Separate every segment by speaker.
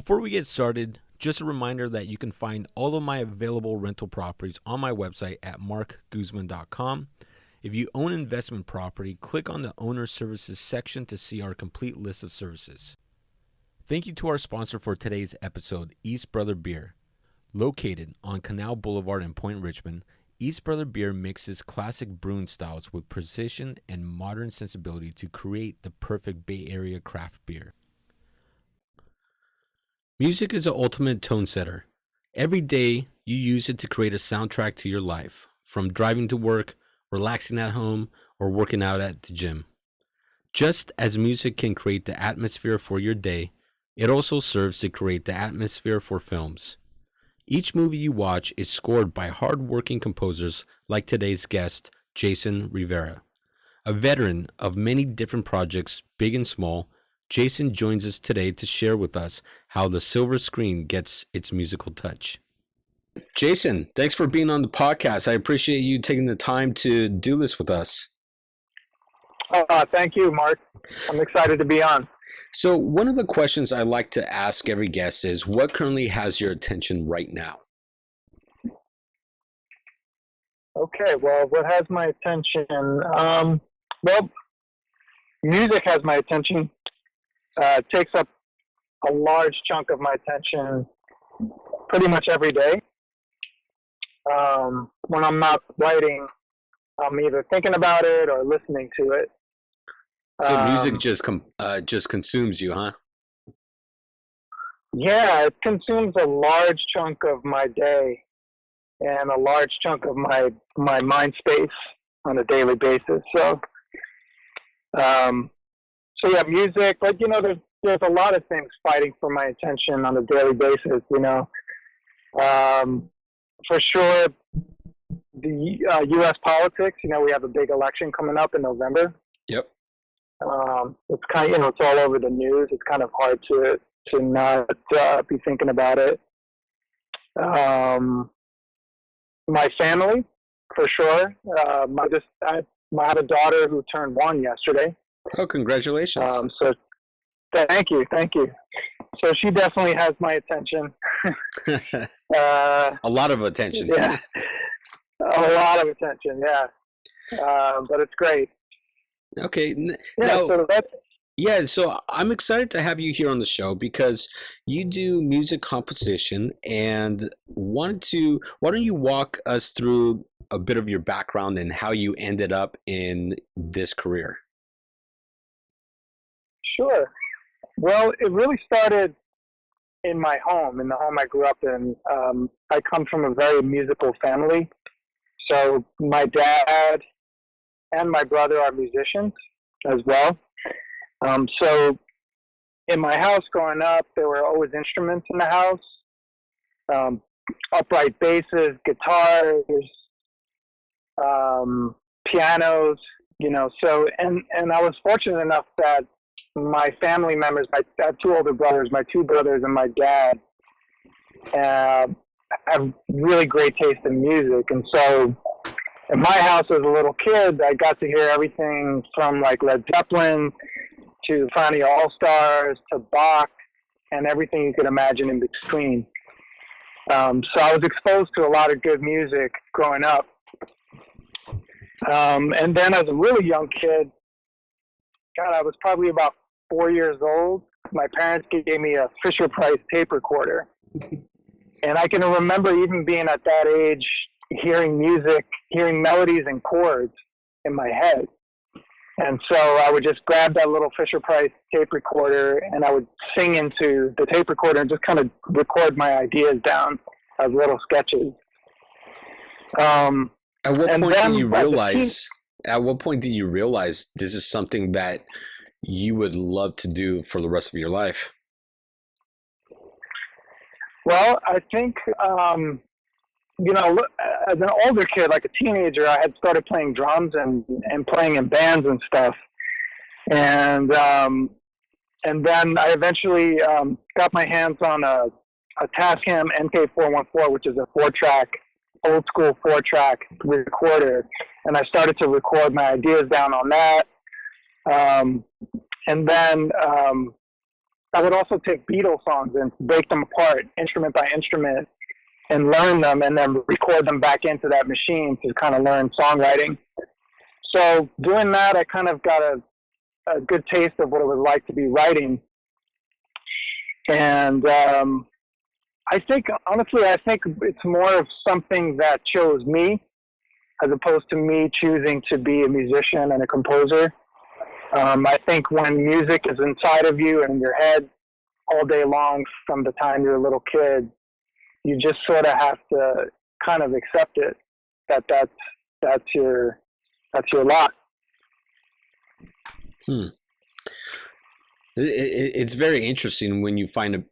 Speaker 1: Before we get started, just a reminder that you can find all of my available rental properties on my website at marcguzman.com. If you own investment property, click on the Owner Services section to see our complete list of services. Thank you to our sponsor for today's episode, East Brother Beer. Located on Canal Boulevard in Point Richmond, East Brother Beer mixes classic brewing styles with precision and modern sensibility to create the perfect Bay Area craft beer. Music is the ultimate tone setter. Every day, you use it to create a soundtrack to your life, from driving to work, relaxing at home, or working out at the gym. Just as music can create the atmosphere for your day, it also serves to create the atmosphere for films. Each movie you watch is scored by hardworking composers like today's guest, Jason Rivera. A veteran of many different projects, big and small, Jason joins us today to share with us how the silver screen gets its musical touch. Jason, thanks for being on the podcast. I appreciate you taking the time to do this with us.
Speaker 2: Thank you, Marc. I'm excited to be on.
Speaker 1: So one of the questions I like to ask every guest is, what currently has your attention right now?
Speaker 2: Okay, well, what has my attention? Well, music has my attention. It takes up a large chunk of my attention pretty much every day. When I'm not writing, I'm either thinking about it or listening to it.
Speaker 1: So music just consumes you, huh?
Speaker 2: Yeah, it consumes a large chunk of my day and a large chunk of my mind space on a daily basis. So yeah, music. But there's a lot of things fighting for my attention on a daily basis. For sure, the U.S. politics. We have a big election coming up in November.
Speaker 1: Yep.
Speaker 2: It's kind of, it's all over the news. It's kind of hard to not be thinking about it. My family, for sure. I had a daughter who turned 1 yesterday.
Speaker 1: Oh, congratulations.
Speaker 2: So thank you. So she definitely has my attention.
Speaker 1: A lot of attention.
Speaker 2: Yeah. A lot of attention, yeah. But it's great.
Speaker 1: Okay.
Speaker 2: Yeah,
Speaker 1: so I'm excited to have you here on the show because you do music composition, and why don't you walk us through a bit of your background and how you ended up in this career?
Speaker 2: Sure. Well, it really started in my home, in the home I grew up in. I come from a very musical family. So my dad and my brother are musicians as well. So in my house growing up, there were always instruments in the house, upright basses, guitars, pianos, so, and I was fortunate enough that my family members, I have two older brothers, my two brothers and my dad, have really great taste in music. And so in my house as a little kid, I got to hear everything from like Led Zeppelin to Fania All-Stars to Bach and everything you could imagine in between. So I was exposed to a lot of good music growing up. And then as a really young kid, I was probably about 4 years old. My parents gave me a Fisher-Price tape recorder. And I can remember even being at that age, hearing music, hearing melodies and chords in my head. And so I would just grab that little Fisher-Price tape recorder and I would sing into the tape recorder and just kind of record my ideas down as little sketches.
Speaker 1: At what point did you realize this is something that you would love to do for the rest of your life?
Speaker 2: Well, I think, as an older kid, like a teenager, I had started playing drums and playing in bands and stuff. And then I eventually got my hands on a Tascam NK414, which is a old school 4-track recorder. And I started to record my ideas down on that. And then I would also take Beatles songs and break them apart instrument by instrument and learn them and then record them back into that machine to kind of learn songwriting. So doing that, I kind of got a good taste of what it was like to be writing. And I think, honestly, I think it's more of something that chose me as opposed to me choosing to be a musician and a composer. I think when music is inside of you and in your head all day long from the time you're a little kid, you just sort of have to kind of accept it, that's your lot.
Speaker 1: It's very interesting when you find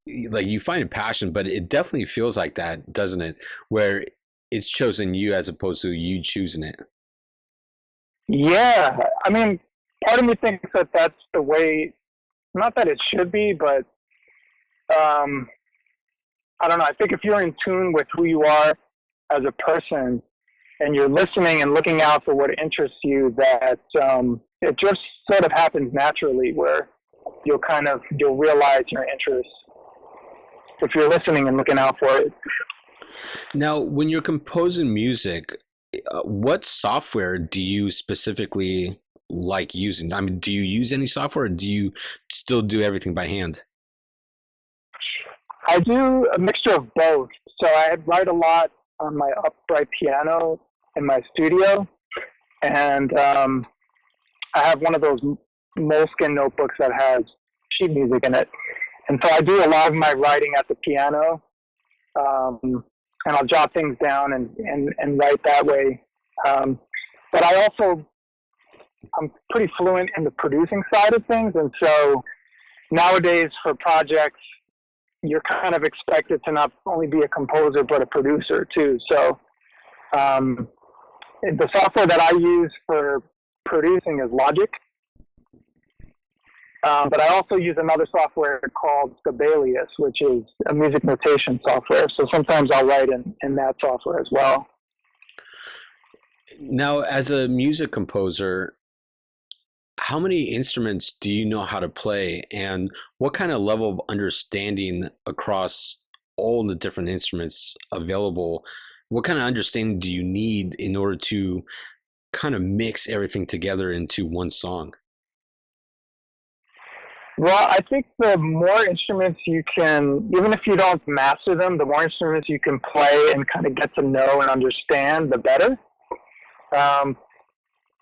Speaker 1: you find a passion, but it definitely feels like that, doesn't it? Where it's chosen you as opposed to you choosing it.
Speaker 2: Yeah, I mean, part of me thinks that that's the way. Not that it should be, but I don't know. I think if you're in tune with who you are as a person, and you're listening and looking out for what interests you, that it just sort of happens naturally, where you'll realize your interests if you're listening and looking out for it.
Speaker 1: Now, when you're composing music, what software do you specifically like using? I mean, do you use any software, or do you still do everything by hand?
Speaker 2: I do a mixture of both. So I write a lot on my upright piano in my studio, and I have one of those Moleskine notebooks that has sheet music in it. And so I do a lot of my writing at the piano, and I'll jot things down and write that way. But I'm pretty fluent in the producing side of things, and so nowadays for projects, you're kind of expected to not only be a composer but a producer too. So the software that I use for producing is Logic, but I also use another software called Sibelius, which is a music notation software. So sometimes I'll write in that software as well.
Speaker 1: Now, as a music composer, how many instruments do you know how to play, and what kind of level of understanding across all the different instruments available? What kind of understanding do you need in order to kind of mix everything together into one song?
Speaker 2: Well, I think the more instruments you can, even if you don't master them, the more instruments you can play and kind of get to know and understand, the better.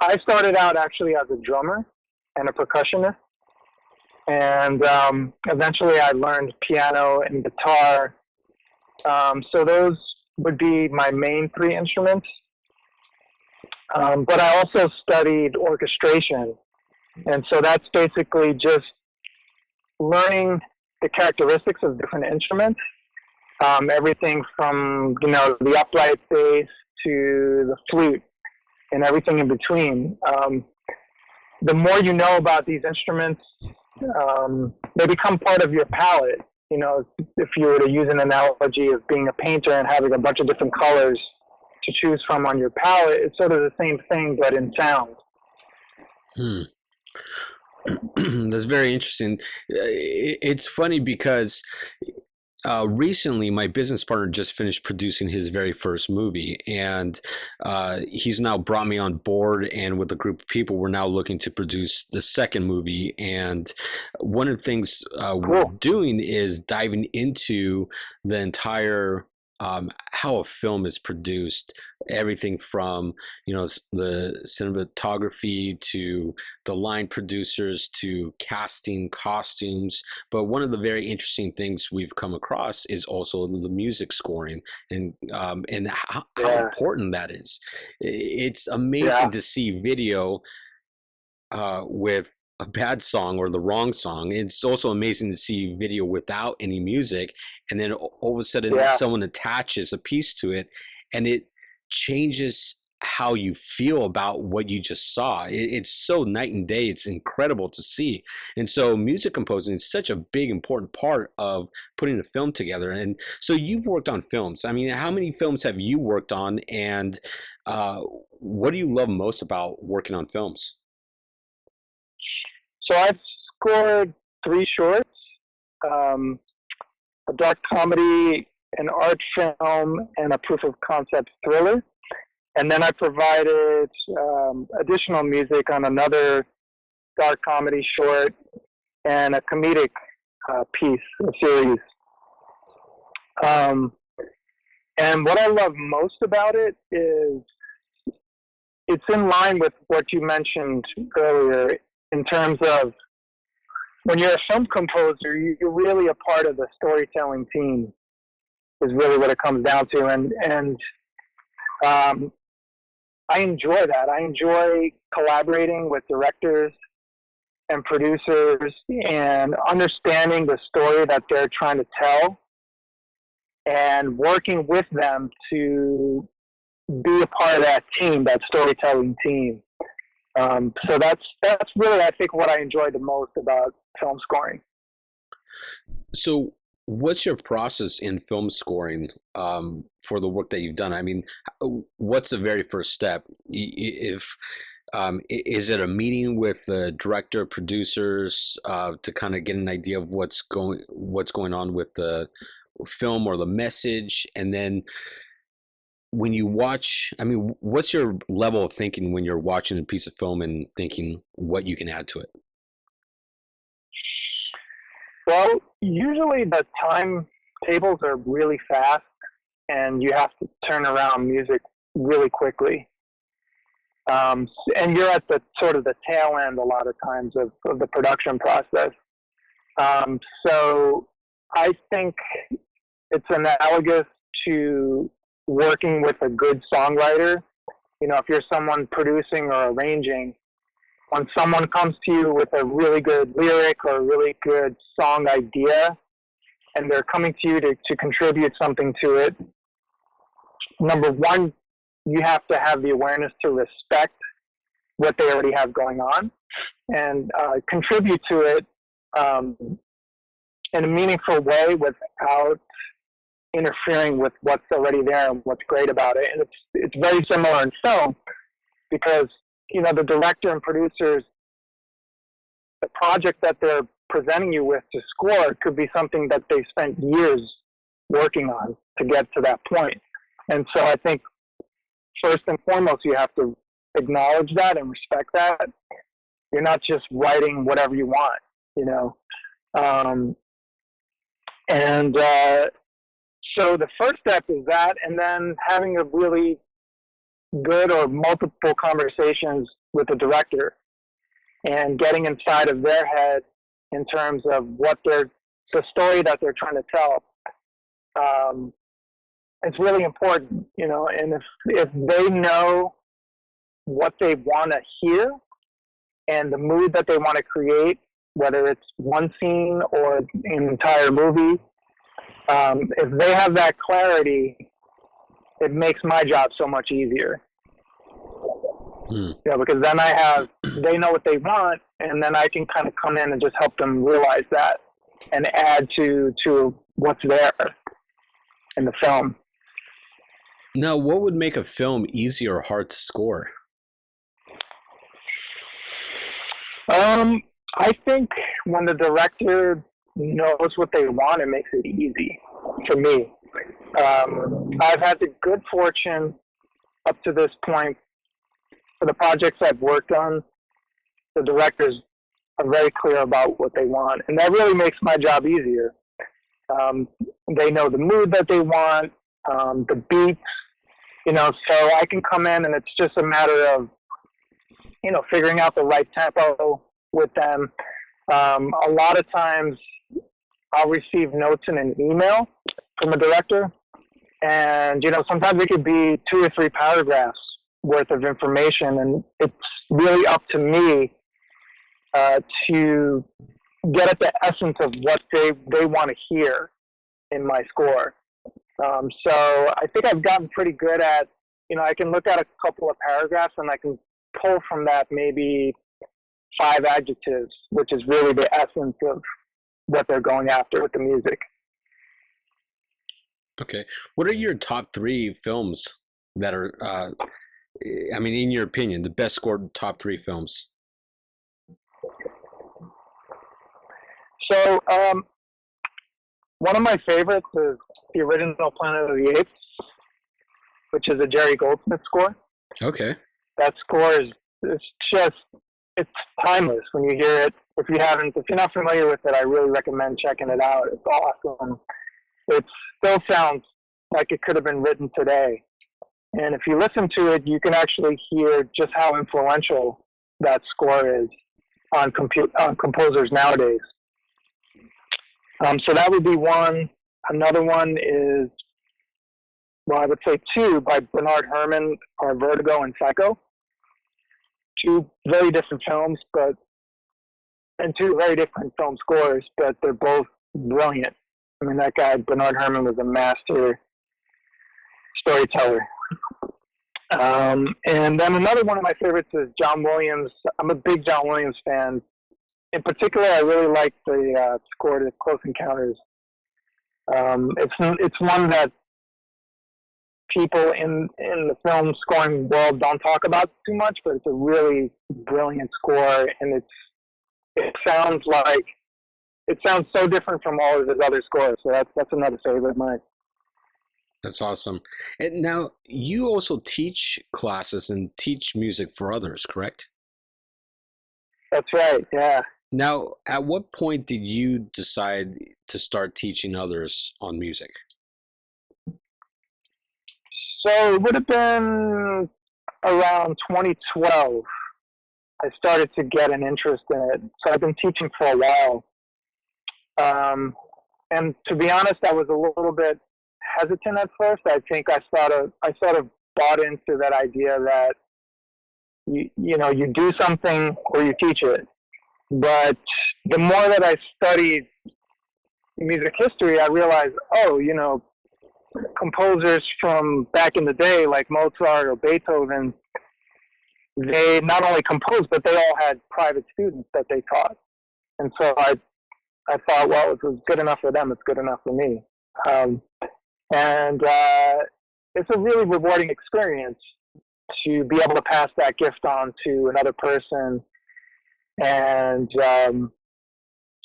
Speaker 2: I started out actually as a drummer and a percussionist, and eventually I learned piano and guitar. So those would be my main three instruments. But I also studied orchestration, and so that's basically just learning the characteristics of different instruments, everything from the upright bass to the flute and everything in between. The more you know about these instruments, they become part of your palette. If you were to use an analogy of being a painter and having a bunch of different colors to choose from on your palette, it's sort of the same thing, but in sound.
Speaker 1: That's very interesting. It's funny because recently my business partner just finished producing his very first movie, and he's now brought me on board, and with a group of people we're now looking to produce the second movie. And one of the things we're doing is diving into the entire how a film is produced, everything from the cinematography to the line producers to casting, costumes. But one of the very interesting things we've come across is also the music scoring, and how important that is. It's amazing to see video with a bad song or the wrong song. It's also amazing to see video without any music, and then all of a sudden someone attaches a piece to it and it changes how you feel about what you just saw. It's so night and day. It's incredible to see. And so music composing is such a big important part of putting a film together. And so you've worked on films. I mean, how many films have you worked on, and what do you love most about working on films?
Speaker 2: So I've scored three shorts, um, a dark comedy, an art film, and a proof of concept thriller. And then I provided additional music on another dark comedy short and a comedic piece, a series. And what I love most about it is it's in line with what you mentioned earlier in terms of when you're a film composer, you're really a part of the storytelling team is really what it comes down to. And I enjoy that. I enjoy collaborating with directors and producers and understanding the story that they're trying to tell and working with them to be a part of that team, that storytelling team. So that's really, I think, what I enjoy the most about film scoring.
Speaker 1: So, what's your process in film scoring for the work that you've done? I mean, what's the very first step? If is it a meeting with the director, producers to kind of get an idea of what's going on with the film or the message, and then when you watch, I mean, what's your level of thinking when you're watching a piece of film and thinking what you can add to it?
Speaker 2: Well, usually the timetables are really fast, and you have to turn around music really quickly. And you're at the sort of the tail end a lot of times of the production process. So I think it's analogous to working with a good songwriter. You know, if you're someone producing or arranging, when someone comes to you with a really good lyric or a really good song idea, and they're coming to you to contribute something to it, number one, you have to have the awareness to respect what they already have going on and contribute to it in a meaningful way without interfering with what's already there and what's great about it. And it's very similar in film because, you know, the director and producers, the project that they're presenting you with to score could be something that they spent years working on to get to that point. And so I think first and foremost, you have to acknowledge that and respect that. You're not just writing whatever you want, you know. So the first step is that, and then having a really good or multiple conversations with the director and getting inside of their head in terms of what the story that they're trying to tell. It's really important, you know, and if they know what they want to hear and the mood that they want to create, whether it's one scene or an entire movie, if they have that clarity, it makes my job so much easier. Yeah, because then they know what they want, and then I can kind of come in and just help them realize that and add to what's there in the film.
Speaker 1: Now, what would make a film easy or hard to score?
Speaker 2: I think when the director knows what they want, it makes it easy for me. I've had the good fortune up to this point for the projects I've worked on, the directors are very clear about what they want, and that really makes my job easier. They know the mood that they want, the beats, you know, so I can come in and it's just a matter of, you know, figuring out the right tempo with them. A lot of times I'll receive notes in an email from a director, and, you know, sometimes it could be 2 or 3 paragraphs worth of information, and it's really up to me to get at the essence of what they want to hear in my score. So I think I've gotten pretty good at, you know, I can look at a couple of paragraphs and I can pull from that maybe 5 adjectives, which is really the essence of what they're going after with the music.
Speaker 1: Okay. What are your top 3 films that are, I mean, in your opinion, the best scored top 3 films?
Speaker 2: So, one of my favorites is the original Planet of the Apes, which is a Jerry Goldsmith score.
Speaker 1: Okay.
Speaker 2: That score is it's just it's timeless when you hear it. If you're not familiar with it, I really recommend checking it out. It's awesome. It still sounds like it could have been written today. And if you listen to it, you can actually hear just how influential that score is on composers nowadays. So that would be one. Another one is, well, I would say two by Bernard Herrmann are Vertigo and Psycho. Two very different films, and two very different film scores, but they're both brilliant. I mean, that guy, Bernard Herrmann, was a master storyteller. And then another one of my favorites is John Williams. I'm a big John Williams fan. In particular, I really like the score to Close Encounters. It's one that people in the film scoring world don't talk about too much, but it's a really brilliant score, and it sounds so different from all of his other scores. So that's another favorite of mine.
Speaker 1: That's awesome. And now you also teach classes and teach music for others, correct?
Speaker 2: That's right. Yeah.
Speaker 1: Now, at what point did you decide to start teaching others on music?
Speaker 2: So it would have been around 2012. I started to get an interest in it. So I've been teaching for a while. And to be honest, I was a little bit hesitant at first. I think I sort of bought into that idea that you do something or you teach it. But the more that I studied music history, I realized, composers from back in the day, like Mozart or Beethoven, they not only composed, but they all had private students that they taught. And so I thought, well, if it was good enough for them, it's good enough for me. And it's a really rewarding experience to be able to pass that gift on to another person and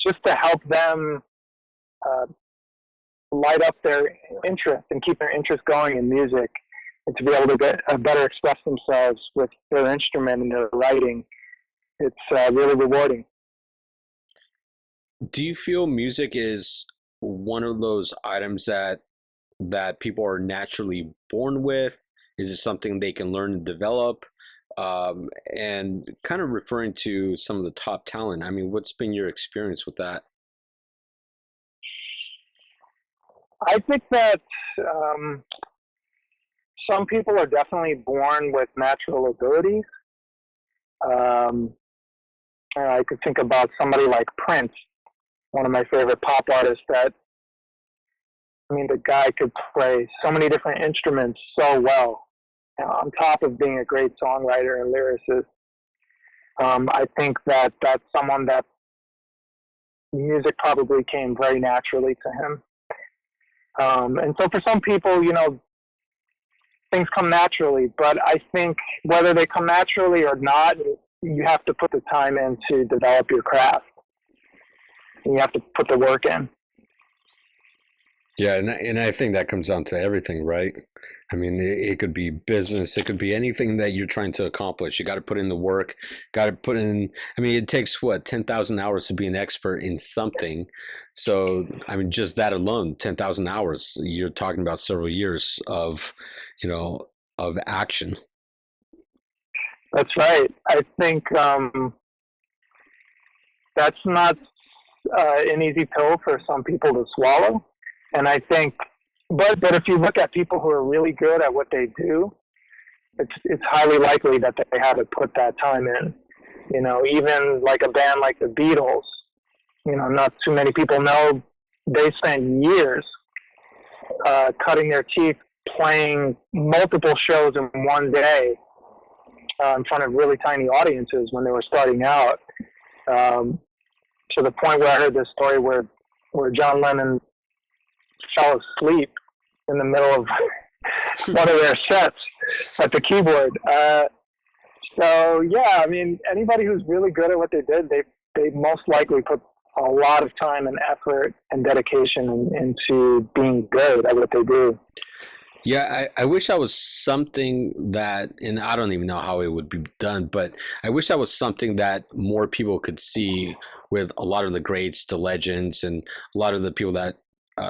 Speaker 2: just to help them light up their interest and keep their interest going in music, and to be able to better express themselves with their instrument and their writing. It's really rewarding.
Speaker 1: Do you feel music is one of those items that people are naturally born with? Is it something they can learn and develop? And kind of referring to some of the top talent, I mean, what's been your experience with that?
Speaker 2: I think that some people are definitely born with natural abilities. I could think about somebody like Prince, one of my favorite pop artists, the guy could play so many different instruments so well, on top of being a great songwriter and lyricist. I think that that's someone that music probably came very naturally to him. And so for some people, things come naturally, but I think whether they come naturally or not, you have to put the time in to develop your craft. And you have to put the work in.
Speaker 1: Yeah, and I think that comes down to everything, right? I mean, it could be business, it could be anything that you're trying to accomplish. You got to put in the work, got to put in, it takes 10,000 hours to be an expert in something. So, just that alone, 10,000 hours, you're talking about several years of action.
Speaker 2: That's right. I think that's not an easy pill for some people to swallow. And I think, but if you look at people who are really good at what they do, it's highly likely that they had to put that time in. Even like a band like the Beatles, not too many people know, they spent years cutting their teeth playing multiple shows in one day in front of really tiny audiences when they were starting out. To the point where I heard this story where John Lennon fell asleep in the middle of one of their sets at the keyboard. So yeah, anybody who's really good at what they did, they most likely put a lot of time and effort and dedication into being good at what they do.
Speaker 1: Yeah, I wish I was something that, and I don't even know how it would be done, but I wish I was something that more people could see with a lot of the greats, the legends, and a lot of the people that,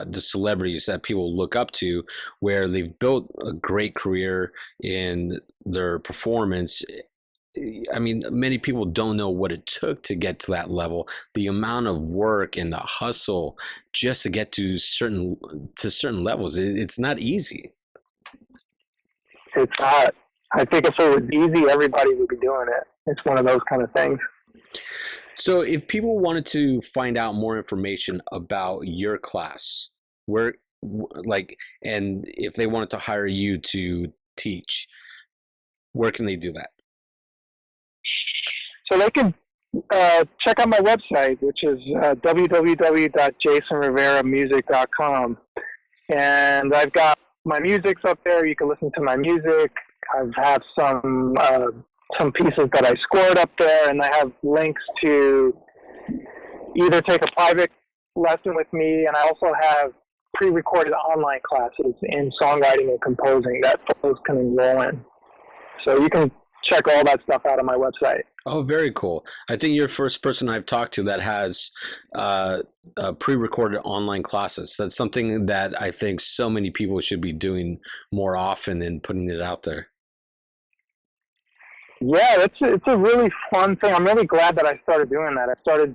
Speaker 1: the celebrities that people look up to, where they've built a great career in their performance. I mean, many people don't know what it took to get to that level, the amount of work and the hustle just to get to certain levels. It's not easy.
Speaker 2: It's not. I think if it was easy, everybody would be doing it. It's one of those kind of things.
Speaker 1: So, if people wanted to find out more information about your class, where, like, and if they wanted to hire you to teach, where can they do that?
Speaker 2: So they can check out my website, which is www.jasonriveramusic.com. And I've got my music's up there. You can listen to my music. I have some pieces that I scored up there, and I have links to either take a private lesson with me, and I also have pre-recorded online classes in songwriting and composing that folks can enroll in. So you can check all that stuff out on my website.
Speaker 1: Oh, very cool. I think you're the first person I've talked to that has pre-recorded online classes. That's something that I think so many people should be doing more often and putting it out there.
Speaker 2: Yeah, it's a really fun thing. I'm really glad that I started doing that. I started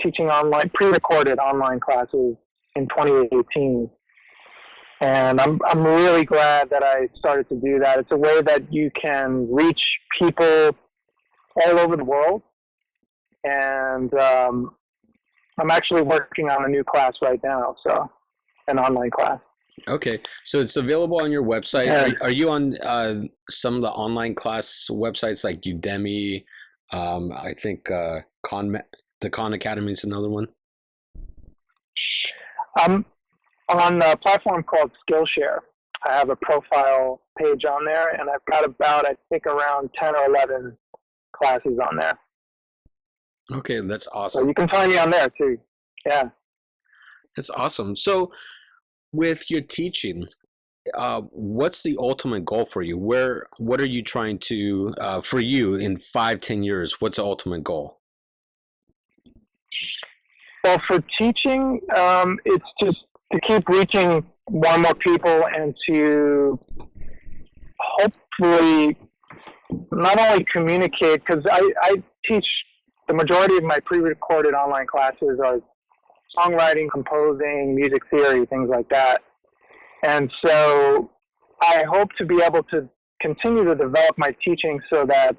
Speaker 2: teaching online, pre-recorded online classes in 2018. And I'm really glad that I started to do that. It's a way that you can reach people all over the world. And I'm actually working on a new class right now, so an online class.
Speaker 1: Okay, so it's available on your website.
Speaker 2: Yeah.
Speaker 1: Are you on some of the online class websites like Udemy? I think the Khan Academy is another one.
Speaker 2: I'm on a platform called Skillshare. I have a profile page on there, and I've got about, I think, around 10 or 11 classes on there.
Speaker 1: Okay, that's
Speaker 2: So
Speaker 1: awesome.
Speaker 2: you can find me on there, too. Yeah.
Speaker 1: That's awesome. So with your teaching, what's the ultimate goal for you? What are you trying to, for you in 5, 10 years, what's the ultimate goal?
Speaker 2: Well, for teaching, it's just to keep reaching more and more people and to hopefully not only communicate, because I teach the majority of my pre-recorded online classes are songwriting, composing, music theory, things like that. And so I hope to be able to continue to develop my teaching so that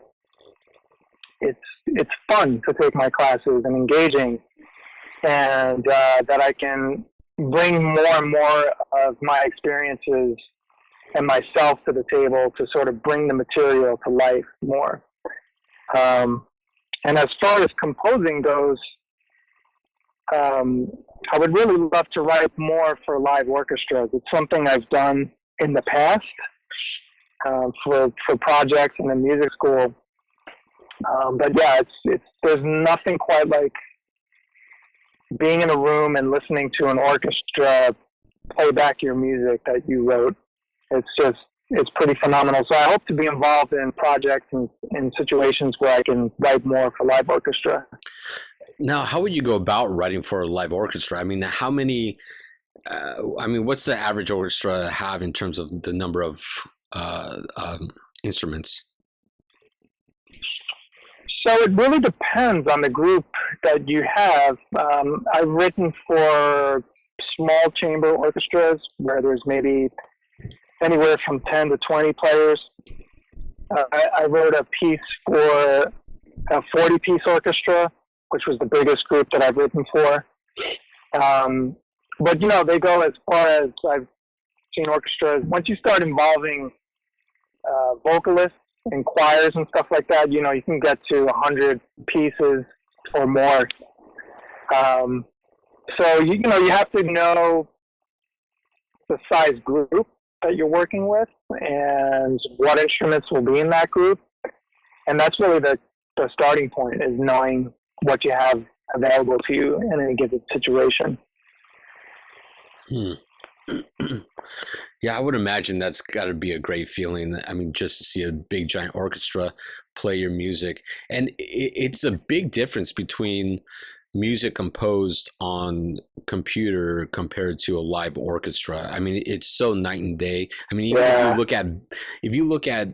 Speaker 2: it's fun to take my classes and engaging, and that I can bring more and more of my experiences and myself to the table to sort of bring the material to life more. And as far as composing goes, I would really love to write more for live orchestras. It's something I've done in the past for projects in the music school. But yeah, there's nothing quite like being in a room and listening to an orchestra play back your music that you wrote. It's pretty phenomenal. So I hope to be involved in projects and in situations where I can write more for live orchestra.
Speaker 1: Now, how would you go about writing for a live orchestra? I mean, how many, what's the average orchestra have in terms of the number of instruments?
Speaker 2: So it really depends on the group that you have. I've written for small chamber orchestras where there's maybe anywhere from 10 to 20 players. I wrote a piece for a 40-piece orchestra, which was the biggest group that I've written for. But, they go as far as I've seen orchestras. Once you start involving vocalists and choirs and stuff like that, you can get to 100 pieces or more. So, you have to know the size group that you're working with and what instruments will be in that group. And that's really the starting point, is knowing what you have available to you in any given situation.
Speaker 1: Yeah, I would imagine that's got to be a great feeling. I mean, just to see a big giant orchestra play your music. And it's a big difference between music composed on computer compared to a live orchestra. I mean, it's so night and day. I mean, even
Speaker 2: Yeah.
Speaker 1: if you look at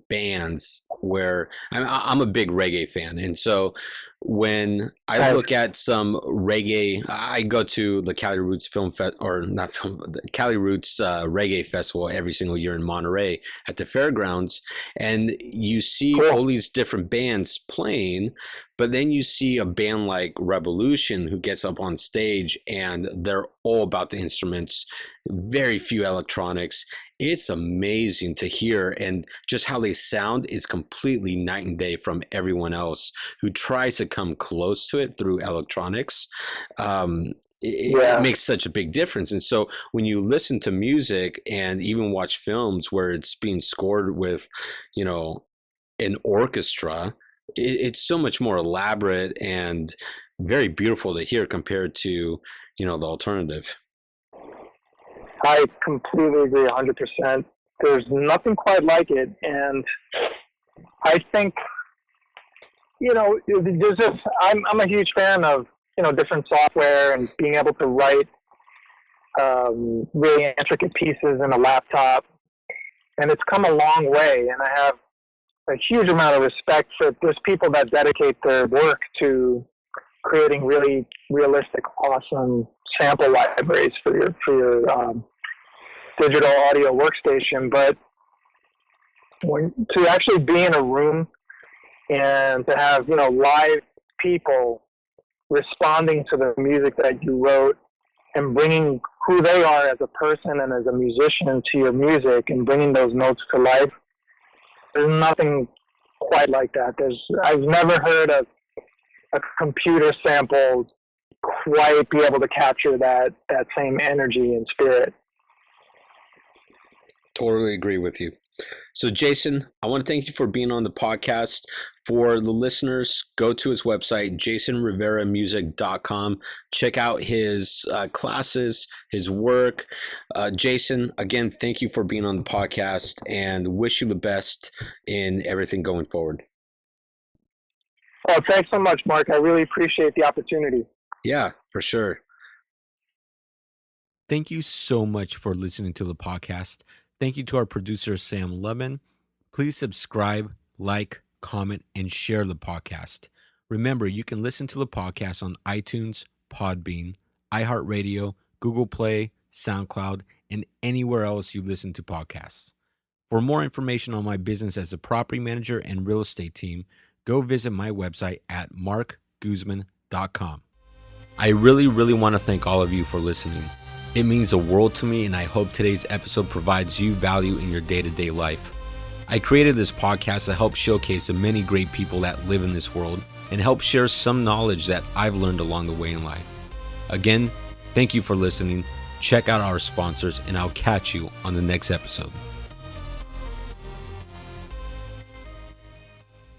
Speaker 1: bands where I'm a big reggae fan, and so when I look at some reggae, I go to the Cali Roots the Cali Roots Reggae Festival every single year in Monterey at the fairgrounds, and you see
Speaker 2: Cool.
Speaker 1: all these different bands playing, but then you see a band like Revolution who gets up on stage and they're all about the instruments, very few electronics. It's amazing to hear, and just how they sound is completely night and day from everyone else who tries to come close to it through electronics. It makes such a big difference. And so when you listen to music and even watch films where it's being scored with, an orchestra, it's so much more elaborate and very beautiful to hear compared to, the alternative.
Speaker 2: I completely agree 100%. There's nothing quite like it. And I think, there's just, I'm a huge fan of, different software and being able to write really intricate pieces in a laptop. And it's come a long way. And I have a huge amount of respect for there's people that dedicate their work to creating really realistic, awesome sample libraries for your digital audio workstation. But to actually be in a room and to have live people responding to the music that you wrote and bringing who they are as a person and as a musician to your music and bringing those notes to life, there's nothing quite like that. I've never heard a computer sample quite be able to capture that same energy and spirit.
Speaker 1: Totally agree with you. So Jason, I want to thank you for being on the podcast. For the listeners, go to his website, jasonriveramusic.com. Check out his classes, his work. Jason, again, thank you for being on the podcast and wish you the best in everything going forward.
Speaker 2: Oh, thanks so much, Marc. I really appreciate the opportunity.
Speaker 1: Yeah, for sure. Thank you so much for listening to the podcast. Thank you to our producer, Sam Lemon. Please subscribe, like, comment, and share the podcast. Remember, you can listen to the podcast on iTunes, Podbean, iHeartRadio, Google Play, SoundCloud, and anywhere else you listen to podcasts. For more information on my business as a property manager and real estate team, go visit my website at marcguzman.com. I really want to thank all of you for listening. It means the world to me, and I hope today's episode provides you value in your day-to-day life. I created this podcast to help showcase the many great people that live in this world and help share some knowledge that I've learned along the way in life. Again, thank you for listening. Check out our sponsors, and I'll catch you on the next episode.